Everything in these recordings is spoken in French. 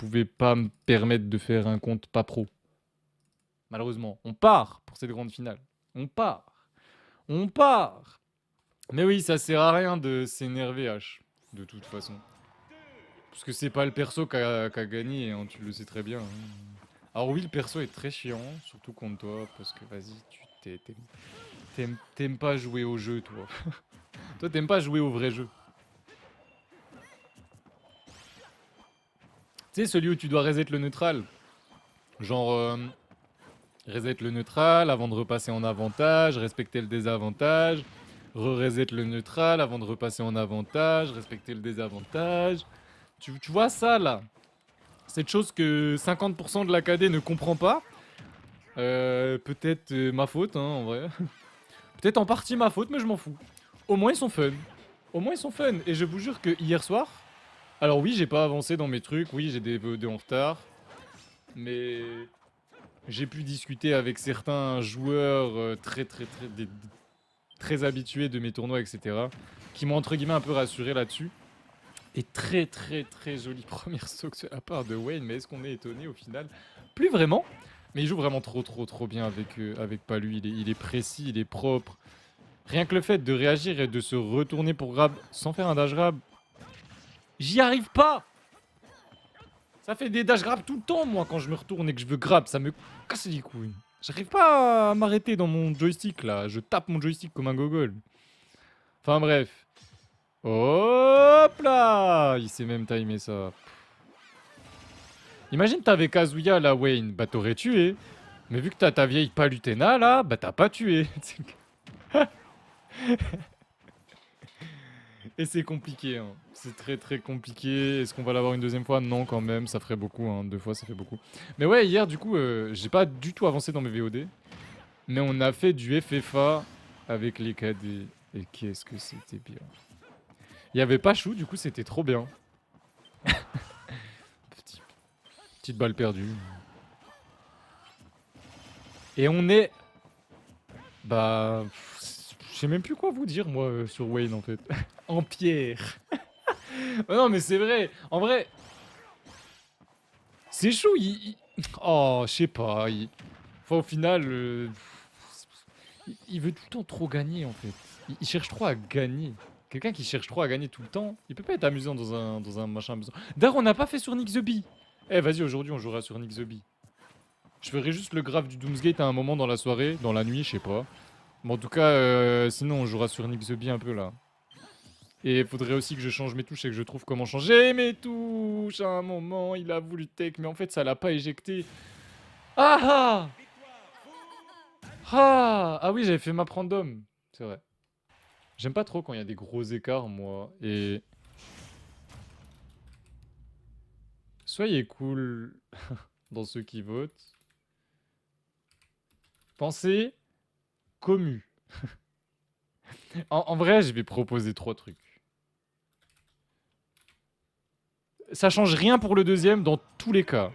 pouvais pas me permettre de faire un compte pas pro. Malheureusement. On part pour cette grande finale. On part. On part. Mais oui, ça sert à rien de s'énerver, H. De toute façon. Parce que c'est pas le perso qui a gagné, hein, tu le sais très bien. Hein. Alors oui, le perso est très chiant, surtout contre toi, parce que vas-y, t'aimes pas jouer au jeu, toi. Toi, t'aimes pas jouer au vrai jeu. Tu sais, celui où tu dois reset le neutral. Genre, reset le neutral avant de repasser en avantage, respecter le désavantage, re-reset le neutral avant de repasser en avantage, respecter le désavantage. Tu vois ça, là? Cette chose que 50% de l'AKD ne comprend pas. Peut-être ma faute, hein, en vrai. Peut-être en partie ma faute, mais je m'en fous. Au moins, ils sont fun. Au moins, ils sont fun. Et je vous jure que hier soir... Alors oui, j'ai pas avancé dans mes trucs. Oui, j'ai des VOD en retard. Mais... J'ai pu discuter avec certains joueurs très habitués de mes tournois, etc. Qui m'ont entre guillemets un peu rassuré là-dessus. Et très jolie première stock de la part de Wayne. Mais est-ce qu'on est étonné au final? Plus vraiment. Mais il joue vraiment trop bien avec Palu. Il est précis, il est propre. Rien que le fait de réagir et de se retourner pour grab sans faire un dash grab, j'y arrive pas. Ça fait des dash grab tout le temps, moi, quand je me retourne et que je veux grab. Ça me casse les couilles. J'arrive pas à m'arrêter dans mon joystick, là. Je tape mon joystick comme un gogol. Enfin, bref. Hop là. Il s'est même timé ça. Imagine t'avais Kazuya, là, Wayne. Bah, t'aurais tué. Mais vu que t'as ta vieille Palutena, là, bah, t'as pas tué. Et c'est compliqué, hein. C'est très compliqué. Est-ce qu'on va l'avoir une deuxième fois? Non, quand même, ça ferait beaucoup, hein. 2 fois, ça fait beaucoup. Mais ouais, hier, du coup, j'ai pas du tout avancé dans mes VOD. Mais on a fait du FFA avec les KD. Et qu'est-ce que c'était bien. Il y avait pas chou, du coup, c'était trop bien. Petite balle perdue. Et on est... Bah... Je sais même plus quoi vous dire, moi, sur Wayne, en fait. En pierre. Oh non, mais c'est vrai. En vrai, c'est chou. Oh, je sais pas. Enfin, au final, il veut tout le temps trop gagner, en fait. Il cherche trop à gagner. Quelqu'un qui cherche trop à gagner tout le temps, il peut pas être amusant dans un machin amusant. D'ailleurs, on n'a pas fait sur Nick the Bee. Eh, vas-y, aujourd'hui, on jouera sur Nick the Bee. Je ferai juste le graphe du Doomsgate à un moment dans la soirée, dans la nuit, je sais pas. Mais en tout cas, sinon, on jouera sur Nick the Bee un peu là. Et il faudrait aussi que je change mes touches et que je trouve comment changer mes touches. À un moment, il a voulu take, mais en fait, ça l'a pas éjecté. Ah ah ah ah oui, j'avais fait ma random. C'est vrai. J'aime pas trop quand il y a des gros écarts, moi. Et soyez cool dans ceux qui votent. Pensez commu. En vrai, je vais proposer 3 trucs. Ça change rien pour le deuxième dans tous les cas.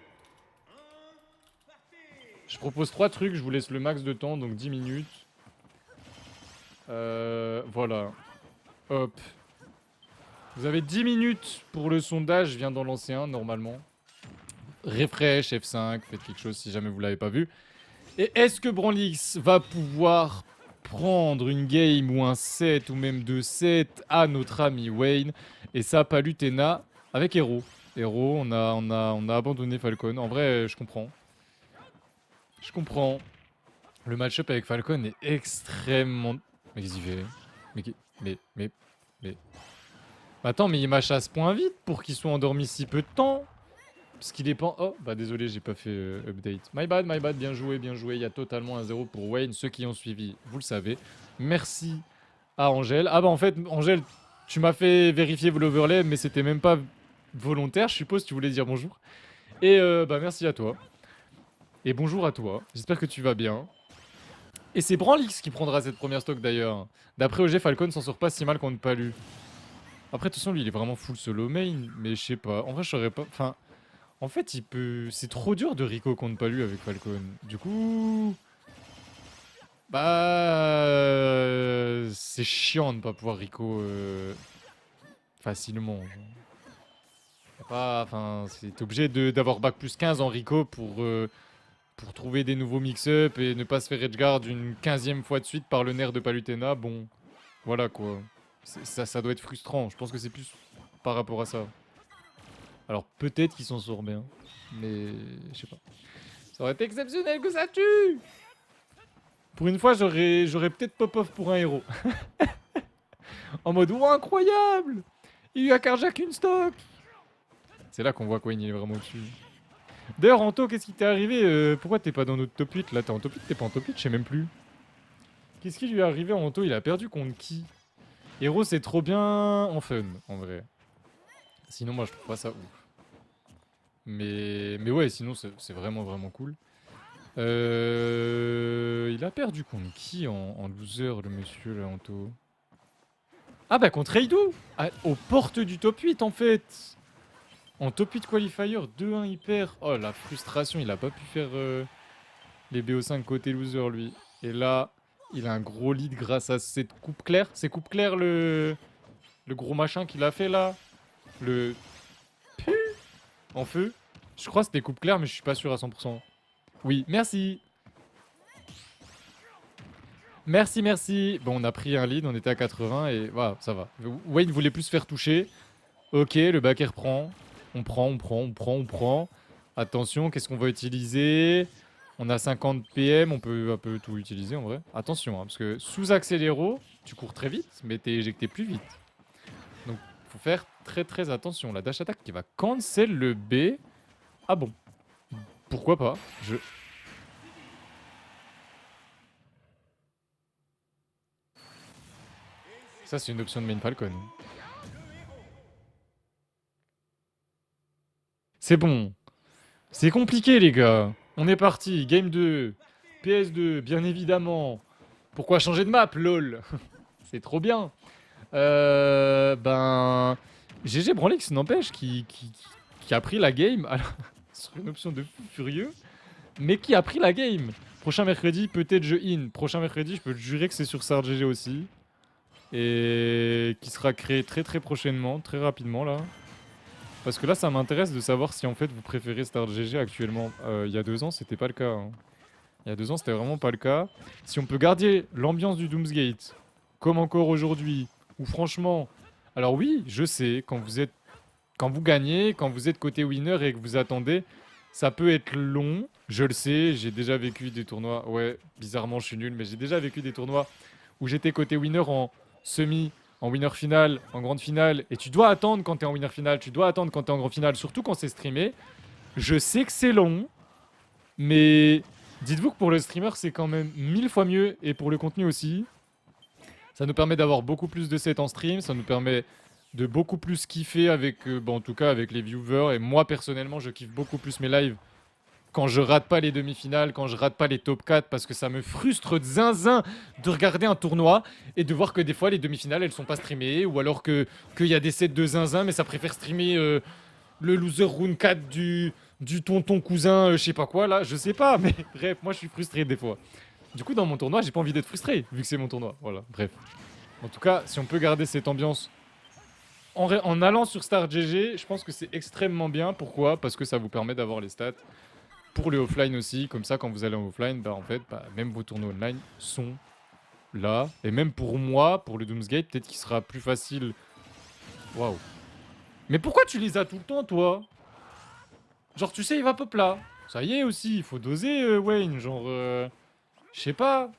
Je propose 3 trucs, je vous laisse le max de temps, donc 10 minutes. Voilà. Hop. Vous avez 10 minutes pour le sondage, je viens d'en lancer un normalement. Refresh, F5, faites quelque chose si jamais vous l'avez pas vu. Et est-ce que Branlix va pouvoir prendre une game ou un set ou même 2 sets à notre ami Wayne? Et ça, Palutena avec Hero. Hero, on a abandonné Falcon. En vrai, je comprends. Je comprends. Le match-up avec Falcon est extrêmement... Mais qu'est-ce qu'il fait? Mais, mais... Attends, mais il m'a chasse point vite pour qu'il soit endormi si peu de temps. Parce qu'il est pas... Oh, bah désolé, j'ai pas fait update. My bad, bien joué, bien joué. Il y a totalement un 0 pour Wayne. Ceux qui ont suivi, vous le savez. Merci à Angèle. Ah bah en fait, Angèle, tu m'as fait vérifier l'overlay, mais c'était même pas volontaire, je suppose, tu voulais dire bonjour. Et bah merci à toi. Et bonjour à toi. J'espère que tu vas bien. Et c'est Branlix qui prendra cette première stock d'ailleurs. D'après OG, Falcon s'en sort pas si mal contre Palu. Après, de toute façon, lui, il est vraiment full solo main, mais je sais pas. En vrai, je saurais pas... Enfin... En fait, il peut... C'est trop dur de Rico contre Palu avec Falcon. Du coup... Bah... C'est chiant de pas pouvoir Rico facilement. Genre. pas... Enfin, t'es obligé d'avoir bac plus 15 en Rico pour trouver des nouveaux mix-up et ne pas se faire edgeguard une 15e fois de suite par le nerf de Palutena. Bon, voilà quoi. Ça doit être frustrant. Je pense que c'est plus par rapport à ça. Alors peut-être qu'il s'en sort bien, mais je sais pas. Ça aurait été exceptionnel que ça tue. Pour une fois, j'aurais peut-être pop-off pour un héros. En mode, oh incroyable, il lui a carjack une stock. C'est là qu'on voit Queen, il est vraiment dessus. D'ailleurs, Anto, qu'est-ce qui t'est arrivé Pourquoi t'es pas dans notre top 8 là? T'es en top 8, t'es pas en top 8, je sais même plus. Qu'est-ce qui lui est arrivé à Anto? Il a perdu contre qui? Héros, c'est trop bien en fun, en vrai. Sinon, moi, je trouve pas ça ouf. Mais ouais, sinon, c'est vraiment, vraiment cool. Il a perdu contre qui en loser, le monsieur, là, Anto? Ah bah contre Eidou, aux portes du top 8, en fait. En top 8 qualifier, 2-1 hyper. Oh, la frustration, il a pas pu faire les BO5 côté loser, lui. Et là, il a un gros lead grâce à cette coupe claire. C'est coupe claire, le gros machin qu'il a fait, là. Le... En feu. Je crois que c'était coupe claire, mais je suis pas sûr à 100%. Oui, merci. Merci, merci. Bon, on a pris un lead, on était à 80 et voilà, ça va. Wayne voulait plus se faire toucher. Ok, le back air prend. On prend, on prend, on prend, on prend. Attention, qu'est-ce qu'on va utiliser? On a 50 PM, on peut un peu tout utiliser en vrai. Attention, hein, parce que sous accéléro, tu cours très vite, mais t'es éjecté plus vite. Donc, faut faire très très attention. La dash attack qui va cancel le B. Ah bon. Pourquoi pas? Ça, c'est une option de main Falcon. C'est bon. C'est compliqué, les gars. On est parti. Game 2. PS2, bien évidemment. Pourquoi changer de map, lol? C'est trop bien. Ben... GG Branlix, n'empêche, qui a pris la game alors, sur une option de fou furieux, mais qui a pris la game. Prochain mercredi, peut-être je in. Prochain mercredi, je peux te jurer que c'est sur Sard GG aussi. Et qui sera créé très très prochainement, très rapidement là. Parce que là, ça m'intéresse de savoir si en fait vous préférez Star GG actuellement. Il y a 2 ans, c'était pas le cas. Hein. Il y a 2 ans, c'était vraiment pas le cas. Si on peut garder l'ambiance du Doomsgate, comme encore aujourd'hui, ou franchement... Alors oui, je sais, quand vous gagnez, quand vous êtes côté winner et que vous attendez, ça peut être long. Je le sais, j'ai déjà vécu des tournois... Ouais, bizarrement, je suis nul, mais j'ai déjà vécu des tournois où j'étais côté winner en semi, en winner final, en grande finale. Et tu dois attendre quand t'es en winner final, tu dois attendre quand t'es en grande finale, surtout quand c'est streamé. Je sais que c'est long, mais dites-vous que pour le streamer, c'est quand même 1000 fois mieux. Et pour le contenu aussi. Ça nous permet d'avoir beaucoup plus de sets en stream. Ça nous permet de beaucoup plus kiffer avec, en tout cas avec les viewers. Et moi, personnellement, je kiffe beaucoup plus mes lives quand je rate pas les demi-finales, quand je rate pas les top 4, parce que ça me frustre de zinzin de regarder un tournoi et de voir que des fois les demi-finales elles sont pas streamées, ou alors qu'il y a des sets de zinzin, mais ça préfère streamer le loser round 4 du tonton cousin, je sais pas quoi là, je sais pas, mais bref, moi je suis frustré des fois. Du coup, dans mon tournoi, j'ai pas envie d'être frustré, vu que c'est mon tournoi. Voilà, bref. En tout cas, si on peut garder cette ambiance en allant sur Star GG, je pense que c'est extrêmement bien. Pourquoi? Parce que ça vous permet d'avoir les stats pour le offline aussi. Comme ça, quand vous allez en offline, bah en fait, même vos tournois online sont là. Et même pour moi, pour le Doomsgate, peut-être qu'il sera plus facile. Waouh. Mais pourquoi tu les as tout le temps, toi? Genre, tu sais, il va pop là. Ça y est aussi, il faut doser, Wayne. Genre, je sais pas.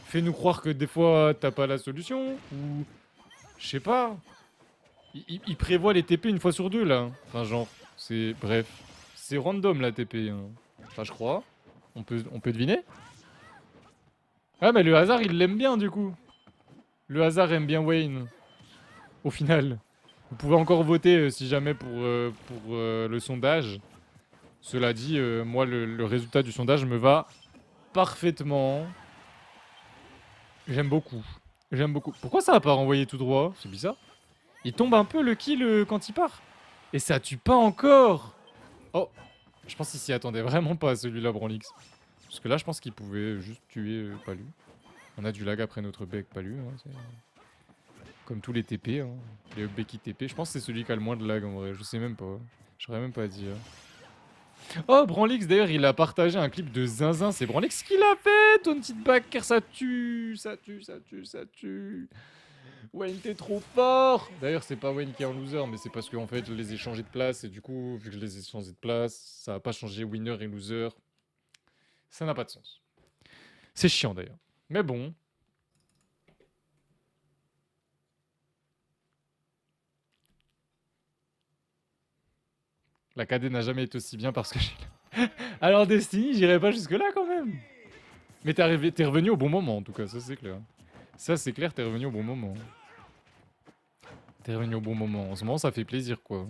Fais-nous croire que des fois, t'as pas la solution. Ou, je sais pas. Il prévoit les TP une fois sur deux, là. Enfin, genre, c'est... Bref. C'est random, la TP. Hein. Enfin, je crois. On peut deviner. Ah, mais le hasard, il l'aime bien, du coup. Le hasard aime bien Wayne. Au final. Vous pouvez encore voter si jamais pour le sondage. Cela dit, moi, le résultat du sondage me va parfaitement. J'aime beaucoup. J'aime beaucoup. Pourquoi ça a pas renvoyé tout droit? C'est bizarre. Il tombe un peu le kill quand il part. Et ça tue pas encore. Oh, je pense qu'il s'y attendait vraiment pas à celui-là, Branlix. Parce que là, je pense qu'il pouvait juste tuer Palu. On a du lag après notre bec Palu. Hein, comme tous les TP. Hein. Les Becky TP. Je pense que c'est celui qui a le moins de lag en vrai. Je sais même pas. J'aurais même pas dit. Oh, Branlix, d'ailleurs, il a partagé un clip de Zinzin. C'est Branlix qui l'a fait, ton petite backer, ça tue, ça tue, ça tue, ça tue. Wayne, t'es trop fort. D'ailleurs, c'est pas Wayne qui est un loser, mais c'est parce qu'en fait, je les ai changés de place. Et du coup, vu que je les ai changés de place, ça a pas changé winner et loser. Ça n'a pas de sens. C'est chiant, d'ailleurs. Mais bon. La KD n'a jamais été aussi bien parce que j'ai... Alors, Destiny, j'irai pas jusque-là, quand même. Mais t'es revenu au bon moment, en tout cas, ça c'est clair. Ça c'est clair, t'es revenu au bon moment. T'es revenu au bon moment. En ce moment, ça fait plaisir, quoi.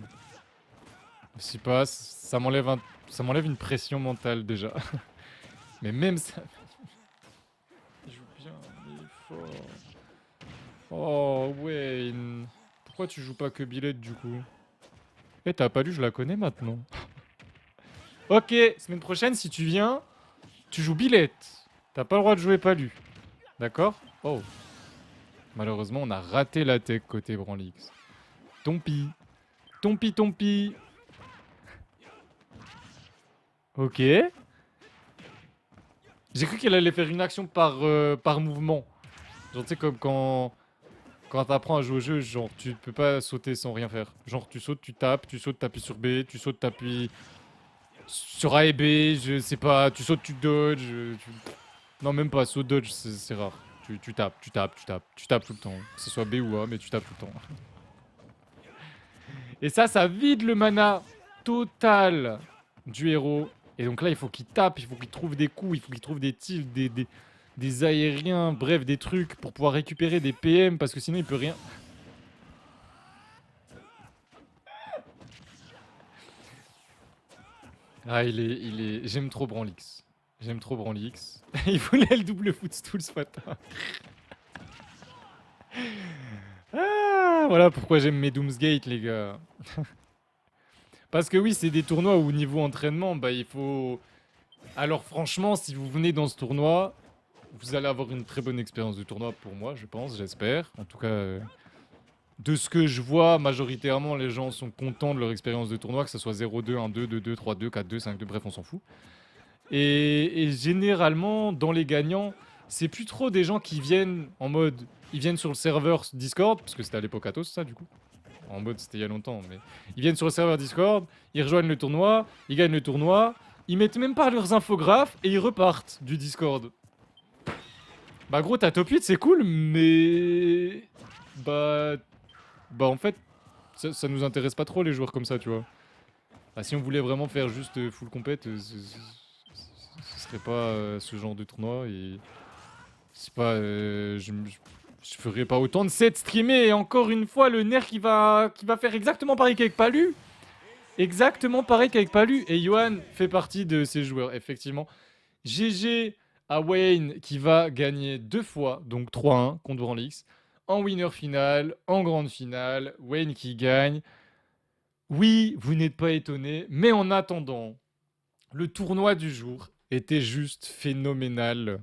Je sais pas, ça m'enlève ça m'enlève une pression mentale, déjà. Mais même ça... Il joue bien, il est fort. Oh, Wayne. Pourquoi tu joues pas que Billet, du coup? Eh, t'as pas lu, je la connais maintenant. Ok, semaine prochaine, si tu viens, tu joues Billet. T'as pas le droit de jouer Palu. D'accord? Oh. Malheureusement, on a raté la tech côté Branlix. Tompi. Tompi, tompi. Ok. J'ai cru qu'elle allait faire une action par mouvement. Genre, tu sais, comme quand t'apprends à jouer au jeu, genre, tu peux pas sauter sans rien faire. Genre, tu sautes, tu sautes, t'appuies sur B, tu sautes, t'appuies sur A et B, je sais pas, tu sautes, tu dodges. Non, même pas, saut dodge, c'est rare. Tu tapes, tu tapes, tu tapes, tu tapes tout le temps. Que ce soit B ou A, mais tu tapes tout le temps. Et ça vide le mana total du héros. Et donc là, il faut qu'il tape, il faut qu'il trouve des coups, il faut qu'il trouve des tilts, des aériens, bref, des trucs pour pouvoir récupérer des PM, parce que sinon, il peut rien... Ah, il est... J'aime trop Branlix. J'aime trop Branlix. Il voulait le double footstool ce matin. Ah, voilà pourquoi j'aime mes Doomsgate, les gars. Parce que oui, c'est des tournois où niveau entraînement, bah il faut... Alors franchement, si vous venez dans ce tournoi, vous allez avoir une très bonne expérience de tournoi pour moi, je pense, j'espère. En tout cas, de ce que je vois, majoritairement, les gens sont contents de leur expérience de tournoi, que ce soit 0-2, 1-2, 2-2, 3-2, 4-2, 5-2, bref, on s'en fout. Et généralement, dans les gagnants, c'est plus trop des gens qui viennent en mode... Ils viennent sur le serveur Discord, parce que c'était à l'époque Atos, ça, du coup. En mode, c'était il y a longtemps, mais... Ils viennent sur le serveur Discord, ils rejoignent le tournoi, ils gagnent le tournoi, ils mettent même pas leurs infographes, et ils repartent du Discord. Bah gros, t'as top 8, c'est cool, mais... Bah... Bah en fait, ça nous intéresse pas trop les joueurs comme ça, tu vois. Bah, si on voulait vraiment faire juste full compète, ce serait pas ce genre de tournoi et... C'est pas... je ferais pas autant de sets streamés et encore une fois le nerf qui va faire exactement pareil qu'avec Palu. Exactement pareil qu'avec Palu. Et Yohan fait partie de ces joueurs, effectivement. GG à Wayne qui va gagner 2 fois, donc 3-1 contre Branlix. En winner finale, en grande finale, Wayne qui gagne. Oui, vous n'êtes pas étonné, mais en attendant, le tournoi du jour était juste phénoménal.